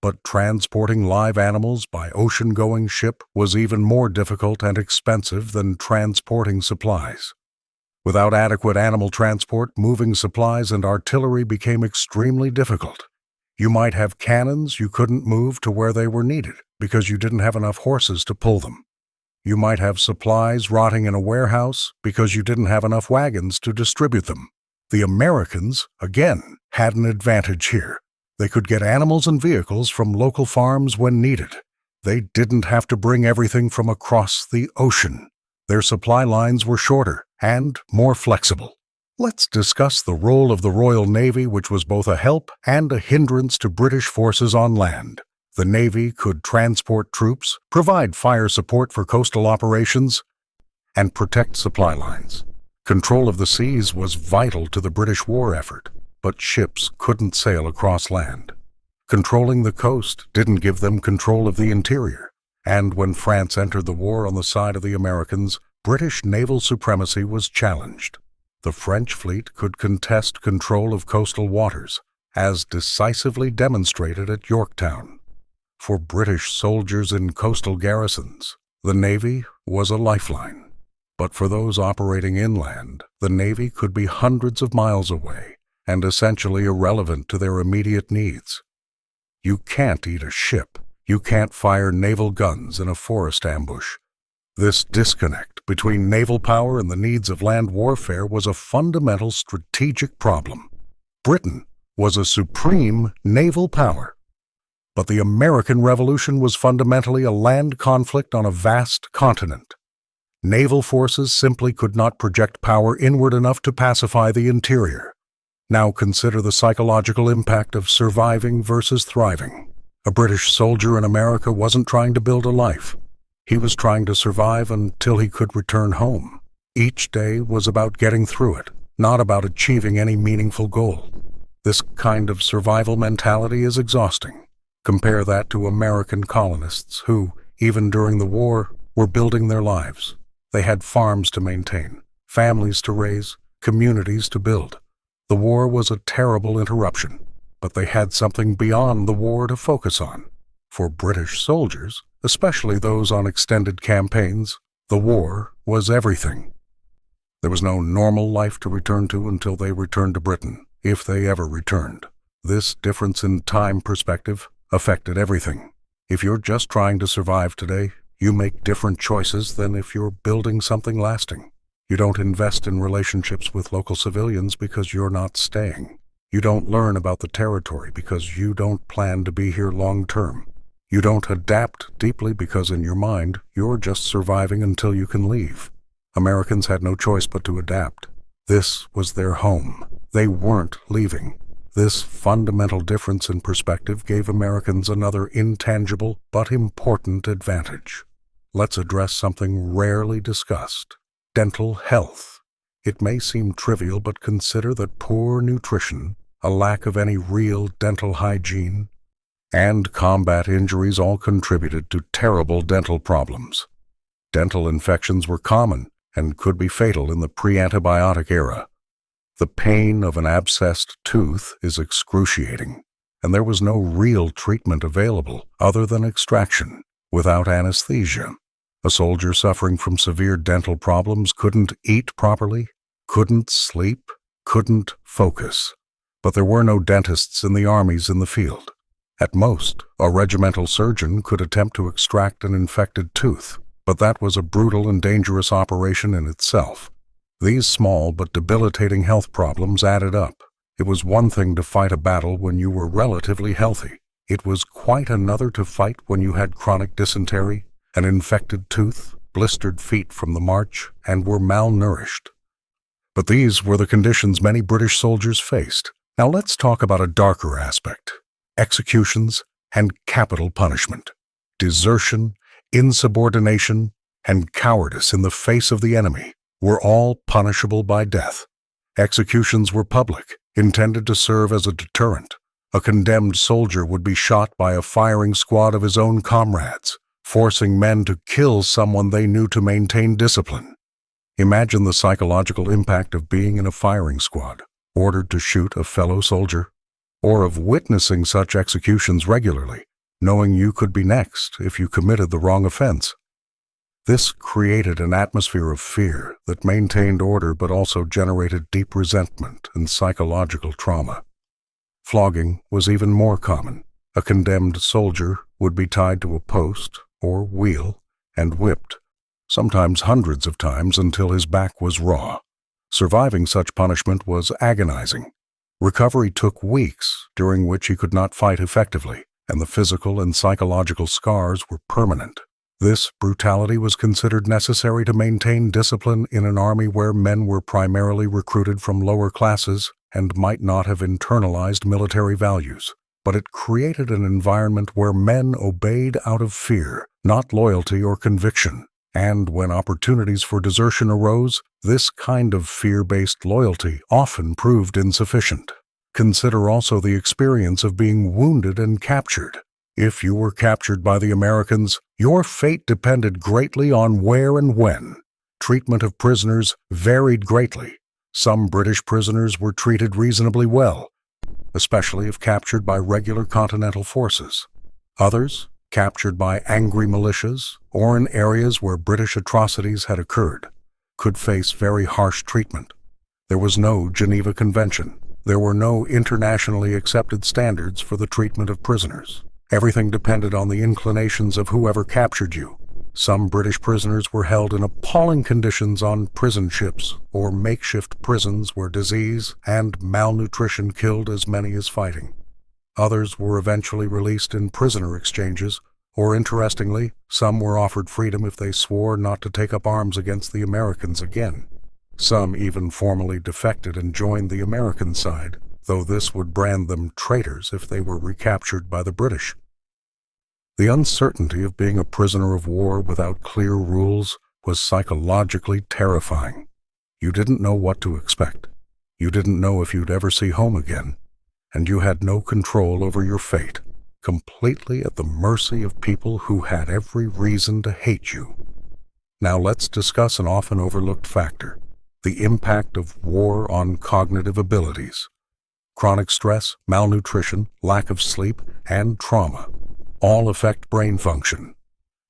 But transporting live animals by ocean-going ship was even more difficult and expensive than transporting supplies. Without adequate animal transport, moving supplies and artillery became extremely difficult. You might have cannons you couldn't move to where they were needed because you didn't have enough horses to pull them. You might have supplies rotting in a warehouse because you didn't have enough wagons to distribute them. The Americans, again, had an advantage here. They could get animals and vehicles from local farms when needed. They didn't have to bring everything from across the ocean. Their supply lines were shorter and more flexible. Let's discuss the role of the Royal Navy, which was both a help and a hindrance to British forces on land. The Navy could transport troops, provide fire support for coastal operations, and protect supply lines. Control of the seas was vital to the British war effort, but ships couldn't sail across land. Controlling the coast didn't give them control of the interior, and when France entered the war on the side of the Americans, British naval supremacy was challenged. The French fleet could contest control of coastal waters, as decisively demonstrated at Yorktown. For British soldiers in coastal garrisons, the Navy was a lifeline. But for those operating inland, the Navy could be hundreds of miles away and essentially irrelevant to their immediate needs. You can't eat a ship. You can't fire naval guns in a forest ambush. This disconnect between naval power and the needs of land warfare was a fundamental strategic problem. Britain was a supreme naval power, but the American Revolution was fundamentally a land conflict on a vast continent. Naval forces simply could not project power inward enough to pacify the interior. Now consider the psychological impact of surviving versus thriving. A British soldier in America wasn't trying to build a life. He was trying to survive until he could return home. Each day was about getting through it, not about achieving any meaningful goal. This kind of survival mentality is exhausting. Compare that to American colonists who, even during the war, were building their lives. They had farms to maintain, families to raise, communities to build. The war was a terrible interruption, but they had something beyond the war to focus on. For British soldiers, especially those on extended campaigns, the war was everything. There was no normal life to return to until they returned to Britain, if they ever returned. This difference in time perspective affected everything. If you're just trying to survive today, You make different choices than if you're building something lasting. You don't invest in relationships with local civilians because you're not staying. You don't learn about the territory because you don't plan to be here long term. You don't adapt deeply because in your mind, you're just surviving until you can leave. Americans had no choice but to adapt. This was their home. They weren't leaving. This fundamental difference in perspective gave Americans another intangible but important advantage. Let's address something rarely discussed: dental health. It may seem trivial, but consider that poor nutrition, a lack of any real dental hygiene, and combat injuries all contributed to terrible dental problems. Dental infections were common and could be fatal in the pre-antibiotic era. The pain of an abscessed tooth is excruciating, and there was no real treatment available other than extraction, without anesthesia. A soldier suffering from severe dental problems couldn't eat properly, couldn't sleep, couldn't focus. But there were no dentists in the armies in the field. At most, a regimental surgeon could attempt to extract an infected tooth, but that was a brutal and dangerous operation in itself. These small but debilitating health problems added up. It was one thing to fight a battle when you were relatively healthy. It was quite another to fight when you had chronic dysentery, an infected tooth, blistered feet from the march, and were malnourished. But these were the conditions many British soldiers faced. Now let's talk about a darker aspect: executions and capital punishment. Desertion, insubordination, and cowardice in the face of the enemy were all punishable by death. Executions were public, intended to serve as a deterrent. A condemned soldier would be shot by a firing squad of his own comrades, forcing men to kill someone they knew to maintain discipline. Imagine the psychological impact of being in a firing squad, ordered to shoot a fellow soldier, or of witnessing such executions regularly, knowing you could be next if you committed the wrong offense. This created an atmosphere of fear that maintained order but also generated deep resentment and psychological trauma. Flogging was even more common. A condemned soldier would be tied to a post or wheel and whipped, sometimes hundreds of times until his back was raw. Surviving such punishment was agonizing. Recovery took weeks, during which he could not fight effectively, and the physical and psychological scars were permanent. This brutality was considered necessary to maintain discipline in an army where men were primarily recruited from lower classes and might not have internalized military values. But it created an environment where men obeyed out of fear, not loyalty or conviction. And when opportunities for desertion arose, this kind of fear-based loyalty often proved insufficient. Consider also the experience of being wounded and captured. If you were captured by the Americans, your fate depended greatly on where and when. Treatment of prisoners varied greatly. Some British prisoners were treated reasonably well, especially if captured by regular Continental forces. Others, captured by angry militias or in areas where British atrocities had occurred, could face very harsh treatment. There was no Geneva Convention. There were no internationally accepted standards for the treatment of prisoners. Everything depended on the inclinations of whoever captured you. Some British prisoners were held in appalling conditions on prison ships or makeshift prisons where disease and malnutrition killed as many as fighting. Others were eventually released in prisoner exchanges, or interestingly, some were offered freedom if they swore not to take up arms against the Americans again. Some even formally defected and joined the American side, though this would brand them traitors if they were recaptured by the British. The uncertainty of being a prisoner of war without clear rules was psychologically terrifying. You didn't know what to expect. You didn't know if you'd ever see home again, and you had no control over your fate, completely at the mercy of people who had every reason to hate you. Now let's discuss an often overlooked factor: the impact of war on cognitive abilities. Chronic stress, malnutrition, lack of sleep, and trauma all affect brain function.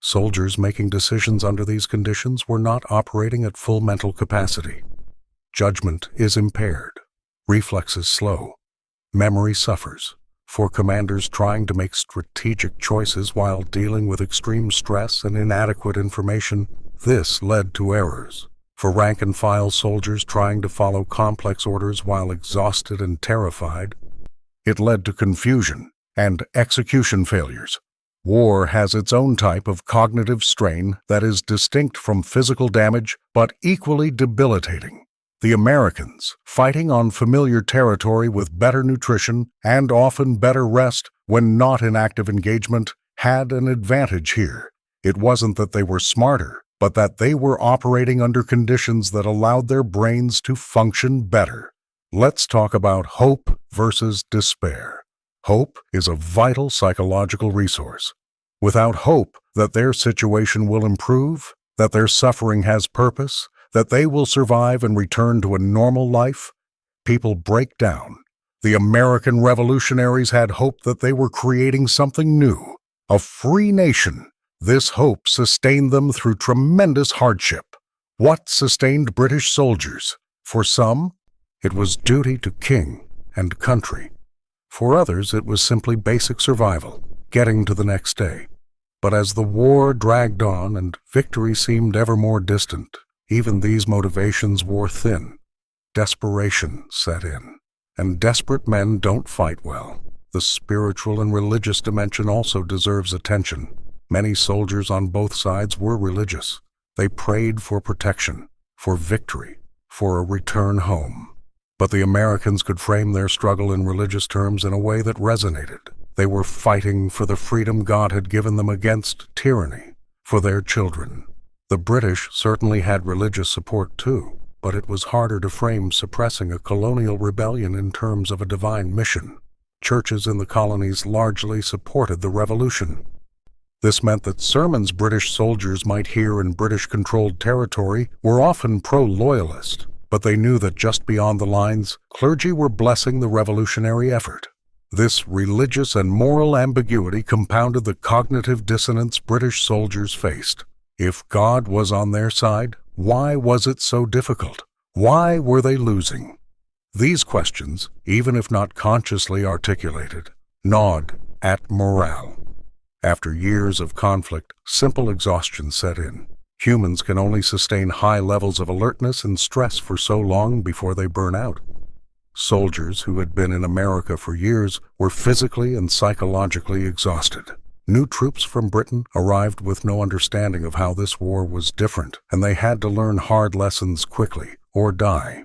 Soldiers making decisions under these conditions were not operating at full mental capacity. Judgment is impaired. Reflexes slow. Memory suffers. For commanders trying to make strategic choices while dealing with extreme stress and inadequate information, this led to errors. For rank-and-file soldiers trying to follow complex orders while exhausted and terrified, it led to confusion and execution failures. War has its own type of cognitive strain that is distinct from physical damage but equally debilitating. The Americans, fighting on familiar territory with better nutrition and often better rest when not in active engagement, had an advantage here. It wasn't that they were smarter, but that they were operating under conditions that allowed their brains to function better. Let's talk about hope versus despair. Hope is a vital psychological resource. Without hope that their situation will improve, that their suffering has purpose, that they will survive and return to a normal life, people break down. The American Revolutionaries had hope that they were creating something new, a free nation. This hope sustained them through tremendous hardship. What sustained British soldiers? For some, it was duty to king and country. For others, it was simply basic survival, getting to the next day. But as the war dragged on and victory seemed ever more distant, even these motivations wore thin. Desperation set in, and desperate men don't fight well. The spiritual and religious dimension also deserves attention. Many soldiers on both sides were religious. They prayed for protection, for victory, for a return home. But the Americans could frame their struggle in religious terms in a way that resonated. They were fighting for the freedom God had given them against tyranny, for their children. The British certainly had religious support too, but it was harder to frame suppressing a colonial rebellion in terms of a divine mission. Churches in the colonies largely supported the revolution. This meant that sermons British soldiers might hear in British-controlled territory were often pro-loyalist, but they knew that just beyond the lines, clergy were blessing the revolutionary effort. This religious and moral ambiguity compounded the cognitive dissonance British soldiers faced. If God was on their side, why was it so difficult? Why were they losing? These questions, even if not consciously articulated, gnawed at morale. After years of conflict, simple exhaustion set in. Humans can only sustain high levels of alertness and stress for so long before they burn out. Soldiers who had been in America for years were physically and psychologically exhausted. New troops from Britain arrived with no understanding of how this war was different, and they had to learn hard lessons quickly or die.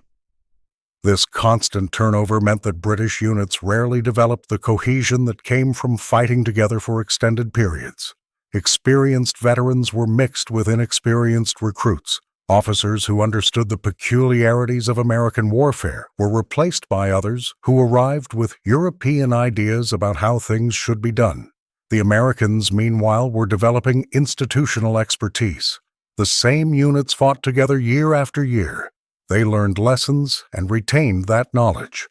This constant turnover meant that British units rarely developed the cohesion that came from fighting together for extended periods. Experienced veterans were mixed with inexperienced recruits. Officers who understood the peculiarities of American warfare were replaced by others who arrived with European ideas about how things should be done. The Americans, meanwhile, were developing institutional expertise. The same units fought together year after year. They learned lessons and retained that knowledge.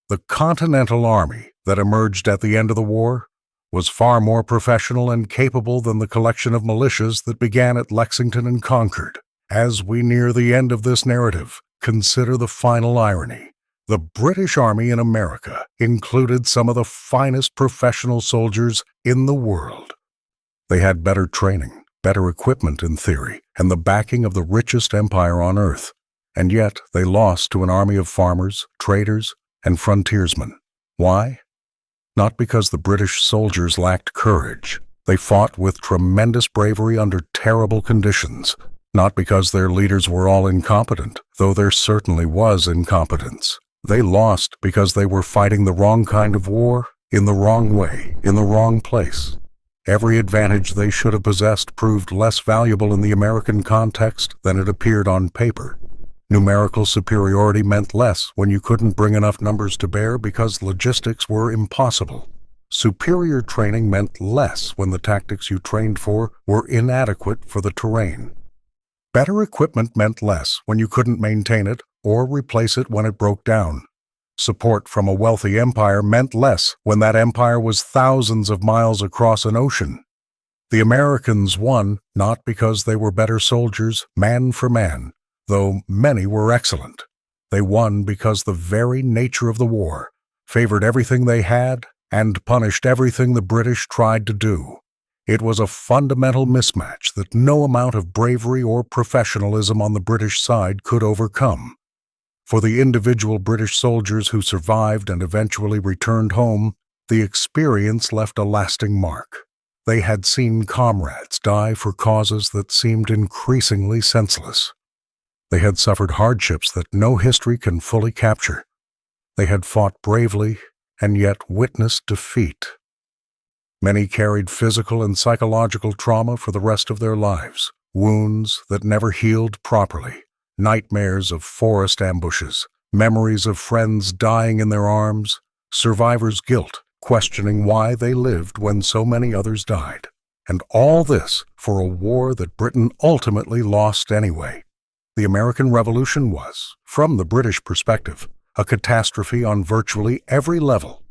The Continental Army that emerged at the end of the war was far more professional and capable than the collection of militias that began at Lexington and Concord. As we near the end of this narrative, consider the final irony. The British Army in America included some of the finest professional soldiers in the world. They had better training, better equipment in theory, and the backing of the richest empire on earth. And yet they lost to an army of farmers, traders, and frontiersmen. Why? Not because the British soldiers lacked courage. They fought with tremendous bravery under terrible conditions. Not because their leaders were all incompetent, though there certainly was incompetence. They lost because they were fighting the wrong kind of war, in the wrong way, in the wrong place. Every advantage they should have possessed proved less valuable in the American context than it appeared on paper. Numerical superiority meant less when you couldn't bring enough numbers to bear because logistics were impossible. Superior training meant less when the tactics you trained for were inadequate for the terrain. Better equipment meant less when you couldn't maintain it or replace it when it broke down. Support from a wealthy empire meant less when that empire was thousands of miles across an ocean. The Americans won not because they were better soldiers, man for man, though many were excellent. They won because the very nature of the war favored everything they had and punished everything the British tried to do. It was a fundamental mismatch that no amount of bravery or professionalism on the British side could overcome. For the individual British soldiers who survived and eventually returned home, the experience left a lasting mark. They had seen comrades die for causes that seemed increasingly senseless. They had suffered hardships that no history can fully capture. They had fought bravely and yet witnessed defeat. Many carried physical and psychological trauma for the rest of their lives, wounds that never healed properly, nightmares of forest ambushes, memories of friends dying in their arms, survivors' guilt, questioning why they lived when so many others died. And all this for a war that Britain ultimately lost anyway. The American Revolution was, from the British perspective, a catastrophe on virtually every level.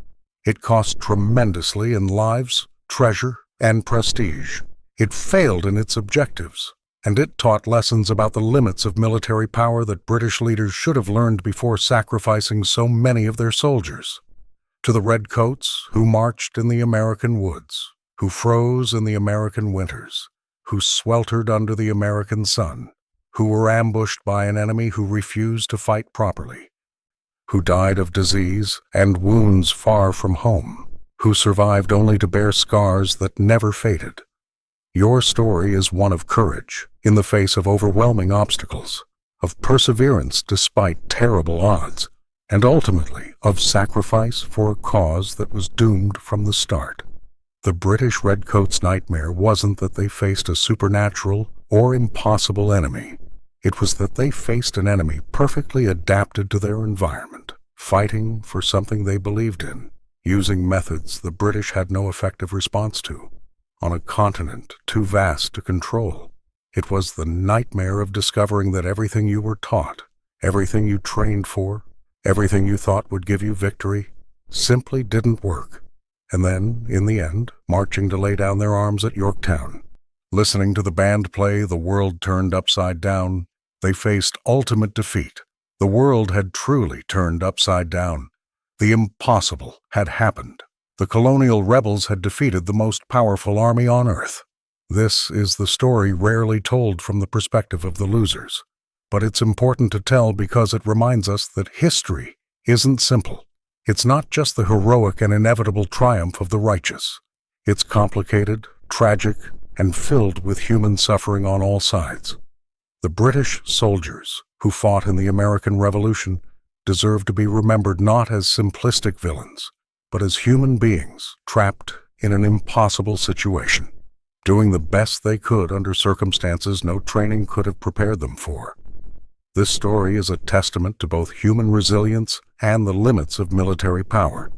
It cost tremendously in lives, treasure, and prestige. It failed in its objectives, and it taught lessons about the limits of military power that British leaders should have learned before sacrificing so many of their soldiers. To the Redcoats, who marched in the American woods, who froze in the American winters, who sweltered under the American sun, who were ambushed by an enemy who refused to fight properly, who died of disease and wounds far from home, who survived only to bear scars that never faded. Your story is one of courage in the face of overwhelming obstacles, of perseverance despite terrible odds, and ultimately of sacrifice for a cause that was doomed from the start. The British Redcoats' nightmare wasn't that they faced a supernatural or impossible enemy. It was that they faced an enemy perfectly adapted to their environment, fighting for something they believed in, using methods the British had no effective response to, on a continent too vast to control. It was the nightmare of discovering that everything you were taught, everything you trained for, everything you thought would give you victory, simply didn't work. And then, in the end, marching to lay down their arms at Yorktown, listening to the band play "The World Turned Upside Down," they faced ultimate defeat. The world had truly turned upside down. The impossible had happened. The colonial rebels had defeated the most powerful army on earth. This is the story rarely told from the perspective of the losers. But it's important to tell because it reminds us that history isn't simple. It's not just the heroic and inevitable triumph of the righteous. It's complicated, tragic, and filled with human suffering on all sides. The British soldiers who fought in the American Revolution deserve to be remembered not as simplistic villains, but as human beings trapped in an impossible situation, doing the best they could under circumstances no training could have prepared them for. This story is a testament to both human resilience and the limits of military power.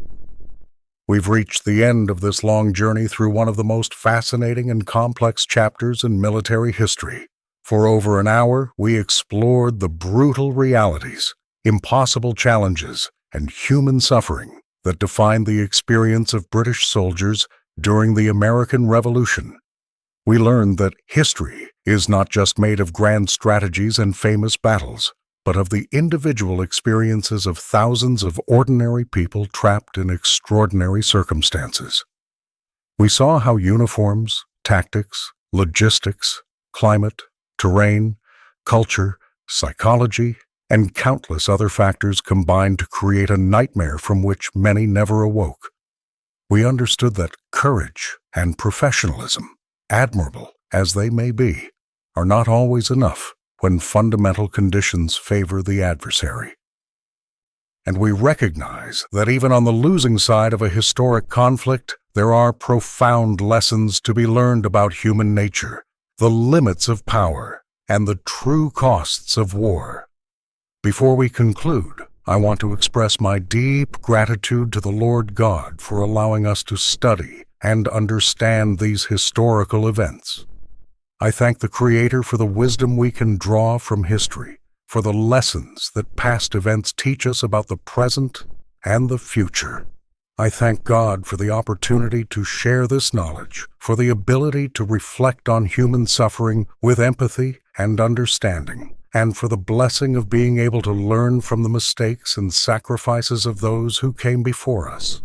We've reached the end of this long journey through one of the most fascinating and complex chapters in military history. For over an hour, we explored the brutal realities, impossible challenges, and human suffering that defined the experience of British soldiers during the American Revolution. We learned that history is not just made of grand strategies and famous battles, but of the individual experiences of thousands of ordinary people trapped in extraordinary circumstances. We saw how uniforms, tactics, logistics, climate, terrain, culture, psychology, and countless other factors combined to create a nightmare from which many never awoke. We understood that courage and professionalism, admirable as they may be, are not always enough when fundamental conditions favor the adversary. And we recognize that even on the losing side of a historic conflict, there are profound lessons to be learned about human nature, the limits of power, and the true costs of war. Before we conclude, I want to express my deep gratitude to the Lord God for allowing us to study and understand these historical events. I thank the Creator for the wisdom we can draw from history, for the lessons that past events teach us about the present and the future. I thank God for the opportunity to share this knowledge, for the ability to reflect on human suffering with empathy and understanding, and for the blessing of being able to learn from the mistakes and sacrifices of those who came before us.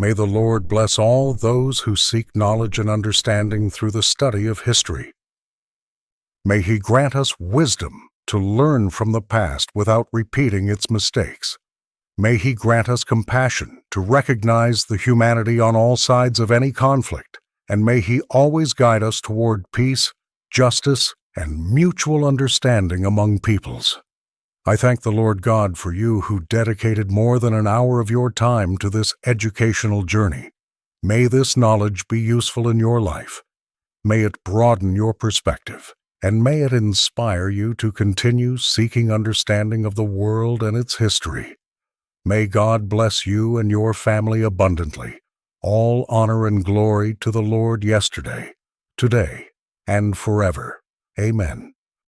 May the Lord bless all those who seek knowledge and understanding through the study of history. May He grant us wisdom to learn from the past without repeating its mistakes. May He grant us compassion to recognize the humanity on all sides of any conflict, and may He always guide us toward peace, justice, and mutual understanding among peoples. I thank the Lord God for you who dedicated more than an hour of your time to this educational journey. May this knowledge be useful in your life. May it broaden your perspective, and may it inspire you to continue seeking understanding of the world and its history. May God bless you and your family abundantly. All honor and glory to the Lord yesterday, today, and forever. Amen.